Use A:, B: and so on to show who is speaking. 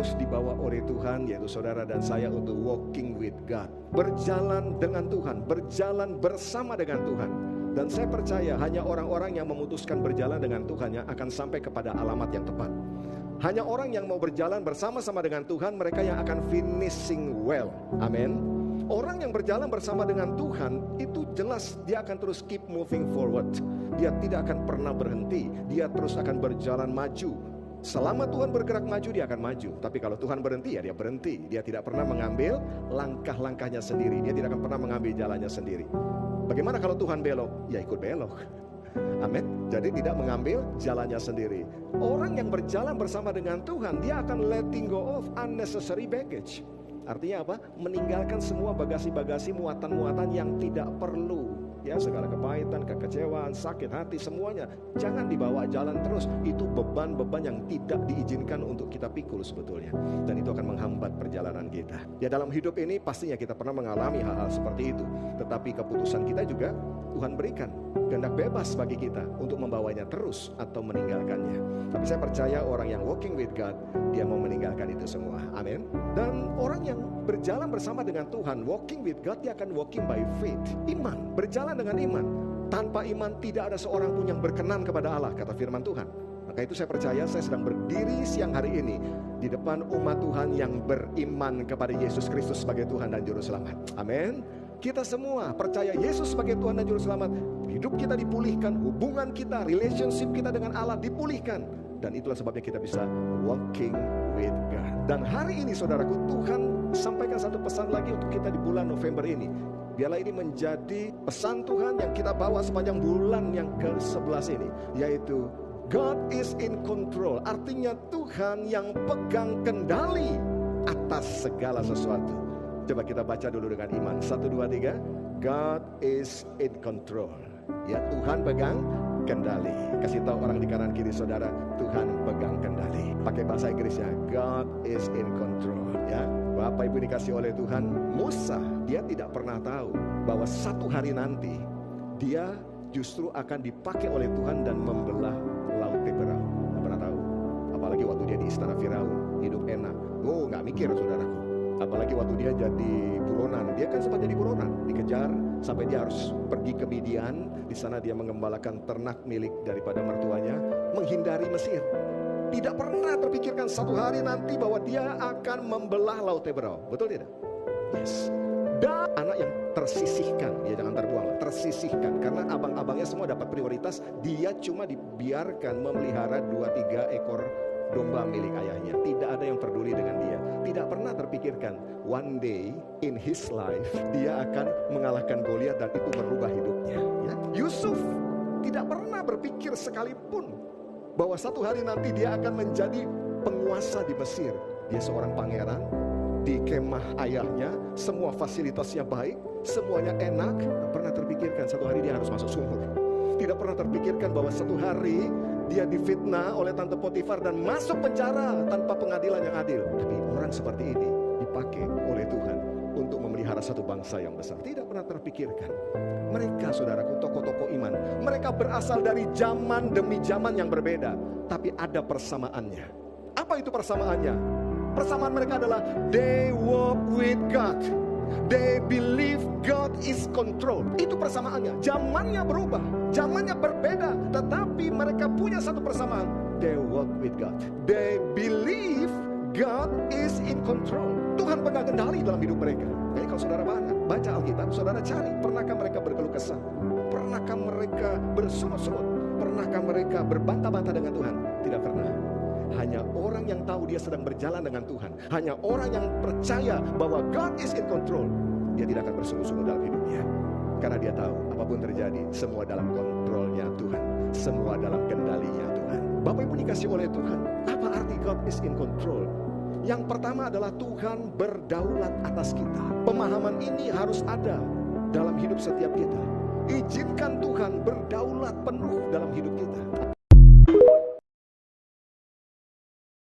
A: Terus dibawa oleh Tuhan, yaitu saudara dan saya, untuk walking with God, berjalan dengan Tuhan, berjalan bersama dengan Tuhan. Dan saya percaya hanya orang-orang yang memutuskan berjalan dengan Tuhan yang akan sampai kepada alamat yang tepat. Hanya orang yang mau berjalan bersama-sama dengan Tuhan, mereka yang akan finishing well. Amin. Orang yang berjalan bersama dengan Tuhan itu jelas dia akan terus keep moving forward. Dia tidak akan pernah berhenti. Dia terus akan berjalan maju. Selama Tuhan bergerak maju, dia akan maju. Tapi kalau Tuhan berhenti, ya dia berhenti. Dia tidak pernah mengambil langkah-langkahnya sendiri. Dia tidak akan pernah mengambil jalannya sendiri. Bagaimana kalau Tuhan belok? Ya ikut belok. Amin. Jadi tidak mengambil jalannya sendiri. Orang yang berjalan bersama dengan Tuhan, dia akan letting go of unnecessary baggage. Artinya apa? Meninggalkan semua bagasi-bagasi, muatan-muatan yang tidak perlu. Ya, segala kepahitan, kekecewaan, sakit hati, semuanya jangan dibawa jalan terus. Itu beban-beban yang tidak diizinkan untuk kita pikul sebetulnya. Dan itu akan menghambat perjalanan kita. Ya, dalam hidup ini pastinya kita pernah mengalami hal-hal seperti itu. Tetapi keputusan kita juga Tuhan berikan. Kehendak bebas bagi kita untuk membawanya terus atau meninggalkannya. Tapi saya percaya orang yang walking with God, dia mau meninggalkan itu semua. Amin. Dan orang yang berjalan bersama dengan Tuhan, walking with God, dia akan walking by faith. Iman, berjalan dengan iman. Tanpa iman tidak ada seorang pun yang berkenan kepada Allah, kata firman Tuhan. Maka itu saya percaya saya sedang berdiri siang hari ini di depan umat Tuhan yang beriman kepada Yesus Kristus sebagai Tuhan dan Juru Selamat. Amin. Kita semua percaya Yesus sebagai Tuhan dan Juru Selamat. Hidup kita dipulihkan, hubungan kita, relationship kita dengan Allah dipulihkan. Dan itulah sebabnya kita bisa walking with God. Dan hari ini saudaraku, Tuhan sampaikan satu pesan lagi untuk kita di bulan November ini. Biarlah ini menjadi pesan Tuhan yang kita bawa sepanjang bulan yang ke-11 ini, yaitu God is in control. Artinya Tuhan yang pegang kendali atas segala sesuatu. Coba kita baca dulu dengan iman. 1, 2, 3. God is in control. Ya, Tuhan pegang kendali. Kasih tahu orang di kanan kiri saudara, Tuhan pegang kendali. Pakai bahasa Inggrisnya, God is in control. Ya, Bapak Ibu dikasih oleh Tuhan. Musa, dia tidak pernah tahu bahwa satu hari nanti dia justru akan dipakai oleh Tuhan dan membelah laut Teberau. Nggak pernah tahu. Apalagi waktu dia di istana Firaun, hidup enak. Oh, nggak mikir saudaraku. Apalagi waktu dia jadi buronan. Dia kan sempat jadi buronan, dikejar sampai dia harus pergi ke Midian. Di sana dia mengembalakan ternak milik daripada mertuanya, menghindari Mesir. Tidak pernah terpikirkan satu hari nanti bahwa dia akan membelah laut Teberau. Betul tidak? Yes. Dan anak yang tersisihkan, ya jangan terbuang, tersisihkan. Karena abang-abangnya semua dapat prioritas. Dia cuma dibiarkan memelihara 2-3 ekor domba milik ayahnya. Tidak ada yang peduli dengan dia. Tidak pernah terpikirkan one day in his life dia akan mengalahkan Goliat dan itu merubah hidupnya. Ya. Yusuf tidak pernah berpikir sekalipun bahwa satu hari nanti dia akan menjadi penguasa di Mesir. Dia seorang pangeran di kemah ayahnya, semua fasilitasnya baik, semuanya enak. Tidak pernah terpikirkan satu hari dia harus masuk sumur. Tidak pernah terpikirkan bahwa satu hari dia difitnah oleh Tante Potifar dan masuk penjara tanpa pengadilan yang adil. Tapi orang seperti ini dipakai oleh Tuhan untuk memelihara satu bangsa yang besar. Tidak pernah terpikirkan. Mereka saudaraku, tokoh-tokoh iman, mereka berasal dari zaman demi zaman yang berbeda, tapi ada persamaannya. Apa itu persamaannya? Persamaan mereka adalah they walk with God. They believe God is control. Itu persamaannya. Zamannya berubah, zamannya berbeda, tetapi mereka punya satu persamaan. They walk with God. They believe God is in control. Tuhan pegang kendali dalam hidup mereka. Jadi kalau saudara baca Alkitab, saudara cari, pernahkah mereka berkeluh kesah? Pernahkah mereka bersungut-sungut? Pernahkah mereka berbantah-bantah dengan Tuhan? Tidak pernah. Hanya orang yang tahu dia sedang berjalan dengan Tuhan, hanya orang yang percaya bahwa God is in control, dia tidak akan bersungguh-sungguh dalam hidupnya. Karena dia tahu apapun terjadi, semua dalam kontrolnya Tuhan, semua dalam kendalinya Tuhan. Bapak Ibu dikasih oleh Tuhan, apa arti God is in control? Yang pertama adalah Tuhan berdaulat atas kita. Pemahaman ini harus ada dalam hidup setiap kita. Izinkan Tuhan berdaulat penuh dalam hidup kita.